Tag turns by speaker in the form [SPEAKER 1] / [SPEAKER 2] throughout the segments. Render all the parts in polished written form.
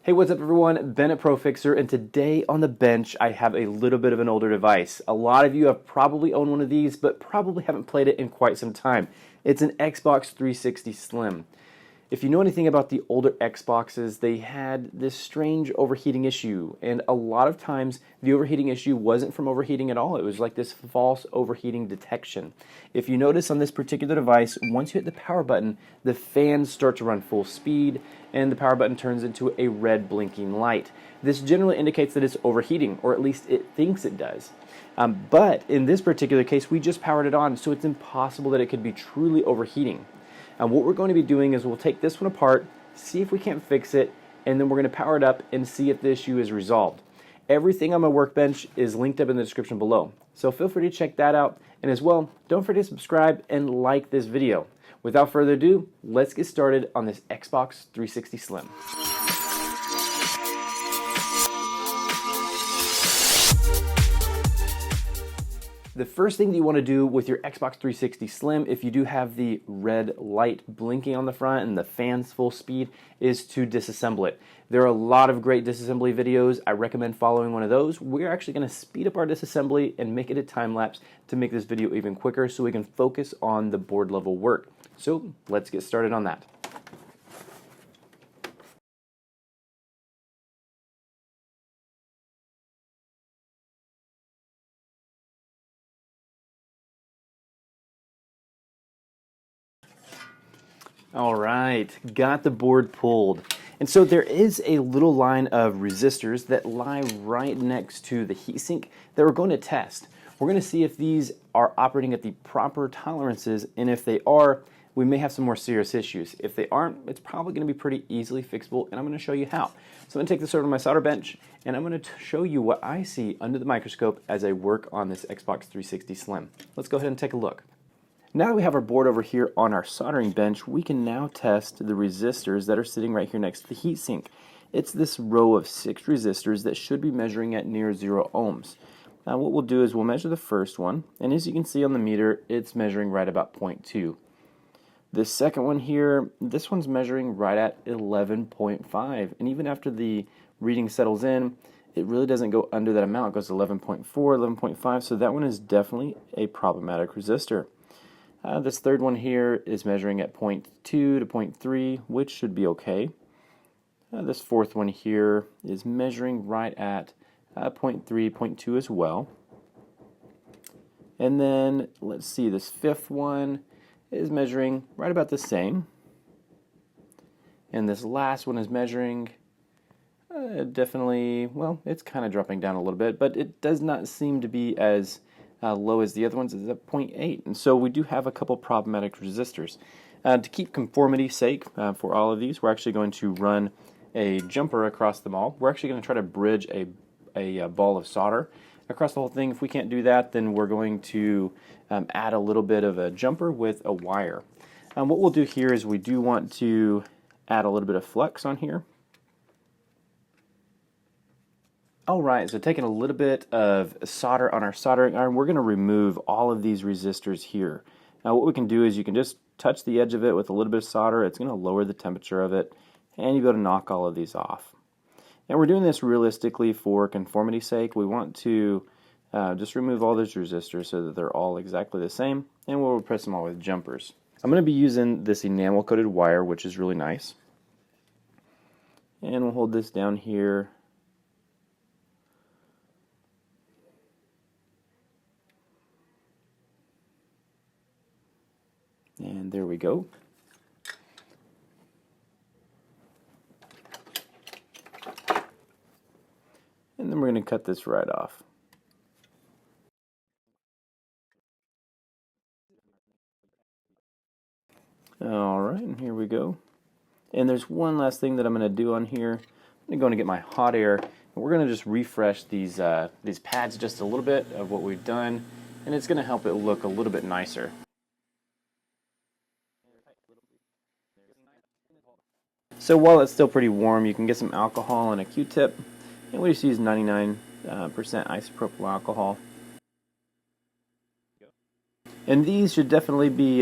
[SPEAKER 1] Hey, what's up everyone? Ben at ProFixerr, and today on the bench I have a little bit of an older device. A lot of you have probably owned one of these, but probably haven't played it in quite some time. It's an Xbox 360 Slim. If you know anything about the older Xboxes, they had this strange overheating issue, and a lot of times the overheating issue wasn't from overheating at all. It was like this false overheating detection. If you notice on this particular device, once you hit the power button, the fans start to run full speed, and the power button turns into a red blinking light. This generally indicates that it's overheating, or at least it thinks it does. But in this particular case, we just powered it on, so it's impossible that it could be truly overheating. And what we're going to be doing is we'll take this one apart, see if we can't fix it, and then we're going to power it up and see if the issue is resolved. Everything on my workbench is linked up in the description below, so feel free to check that out. And as well, don't forget to subscribe and like this video. Without further ado, let's get started on this Xbox 360 Slim. The first thing that you want to do with your Xbox 360 Slim, if you do have the red light blinking on the front and the fans full speed, is to disassemble it. There are a lot of great disassembly videos. I recommend following one of those. We're actually going to speed up our disassembly and make it a time lapse to make this video even quicker so we can focus on the board level work. So let's get started on that. All right, got the board pulled. And so there is a little line of resistors that lie right next to the heatsink that we're going to test. We're going to see if these are operating at the proper tolerances, and if they are, we may have some more serious issues. If they aren't, it's probably going to be pretty easily fixable, and I'm going to show you how. So I'm going to take this over to my solder bench, and I'm going to show you what I see under the microscope as I work on this Xbox 360 Slim. Let's go ahead and take a look. Now that we have our board over here on our soldering bench, we can now test the resistors that are sitting right here next to the heatsink. It's this row of 6 resistors that should be measuring at near 0 ohms. Now what we'll do is we'll measure the first one, and as you can see on the meter, it's measuring right about 0.2. This second one here, this one's measuring right at 11.5, and even after the reading settles in, it really doesn't go under that amount. It goes to 11.4, 11.5, so that one is definitely a problematic resistor. This third one here is measuring at 0.2 to 0.3, which should be okay. This fourth one here is measuring right at 0.3, 0.2 as well. And then, let's see, this fifth one is measuring right about the same. And this last one is measuring definitely, well, it's kind of dropping down a little bit, but it does not seem to be as low as the other ones. Is at 0.8, and so we do have a couple problematic resistors. To keep conformity's sake for all of these, we're actually going to run a jumper across them all. We're actually going to try to bridge a ball of solder across the whole thing. If we can't do that, then we're going to add a little bit of a jumper with a wire. What we'll do here is we do want to add a little bit of flux on here. Alright, so taking a little bit of solder on our soldering iron, we're going to remove all of these resistors here. Now what we can do is you can just touch the edge of it with a little bit of solder. It's going to lower the temperature of it, and you'll be able to knock all of these off. And we're doing this realistically for conformity's sake. We want to just remove all those resistors so that they're all exactly the same, and we'll replace them all with jumpers. I'm going to be using this enamel coated wire, which is really nice. And we'll hold this down here. And there we go. And then we're going to cut this right off. Alright, and here we go. And there's one last thing that I'm going to do on here. I'm going to get my hot air, and we're going to just refresh these pads just a little bit of what we've done, and it's going to help it look a little bit nicer. So while it's still pretty warm, you can get some alcohol and a Q-tip, and we just use 99% isopropyl alcohol. And these should definitely be,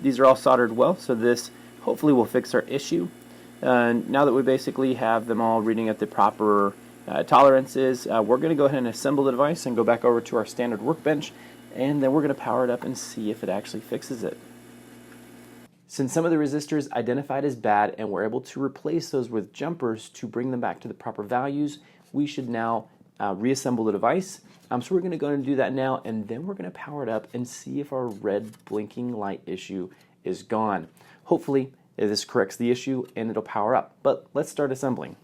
[SPEAKER 1] these are all soldered well, so this hopefully will fix our issue. Now that we basically have them all reading at the proper tolerances, we're going to go ahead and assemble the device and go back over to our standard workbench, and then we're going to power it up and see if it actually fixes it. Since some of the resistors identified as bad and we're able to replace those with jumpers to bring them back to the proper values, we should now reassemble the device. So we're going to go and do that now, and then we're going to power it up and see if our red blinking light issue is gone. Hopefully this corrects the issue and it'll power up. But let's start assembling.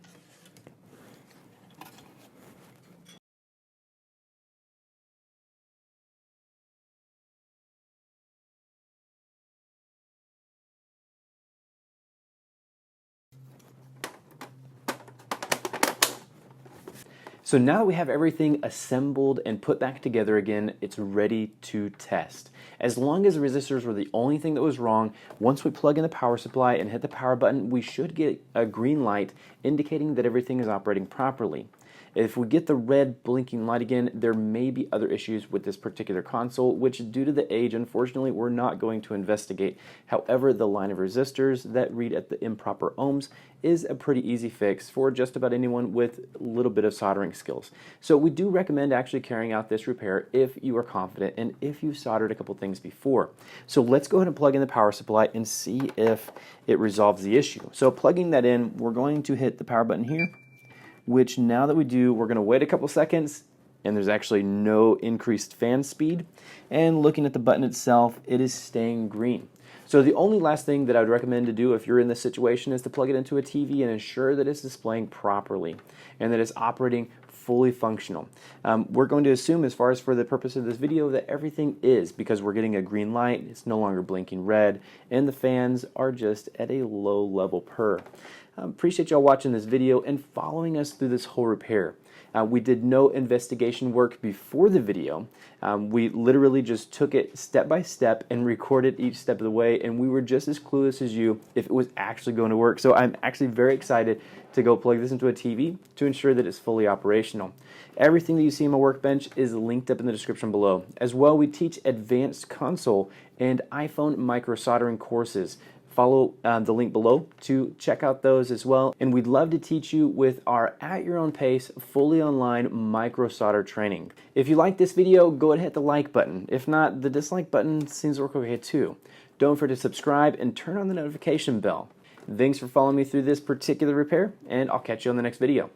[SPEAKER 1] So now that we have everything assembled and put back together again, it's ready to test. As long as the resistors were the only thing that was wrong, once we plug in the power supply and hit the power button, we should get a green light indicating that everything is operating properly. If we get the red blinking light again, there may be other issues with this particular console, which due to the age, unfortunately, we're not going to investigate. However, the line of resistors that read at the improper ohms is a pretty easy fix for just about anyone with a little bit of soldering skills. So we do recommend actually carrying out this repair if you are confident and if you've soldered a couple things before. So let's go ahead and plug in the power supply and see if it resolves the issue. So plugging that in, we're going to hit the power button here, which now that we do, we're going to wait a couple seconds, and there's actually no increased fan speed. And looking at the button itself, it is staying green. So the only last thing that I would recommend to do if you're in this situation is to plug it into a TV and ensure that it's displaying properly and that it's operating fully functional. We're going to assume, as far as for the purpose of this video, that everything is, because we're getting a green light, it's no longer blinking red, and the fans are just at a low level per. Appreciate y'all watching this video and following us through this whole repair. We did no investigation work before the video. We literally just took it step by step and recorded each step of the way, and we were just as clueless as you if it was actually going to work. So I'm actually very excited to go plug this into a TV to ensure that it's fully operational. Everything that you see in my workbench is linked up in the description below. As well, we teach advanced console and iPhone micro soldering courses. Follow the link below to check out those as well. And we'd love to teach you with our at your own pace, fully online micro solder training. If you like this video, go ahead and hit the like button. If not, the dislike button seems to work okay too. Don't forget to subscribe and turn on the notification bell. Thanks for following me through this particular repair, and I'll catch you on the next video.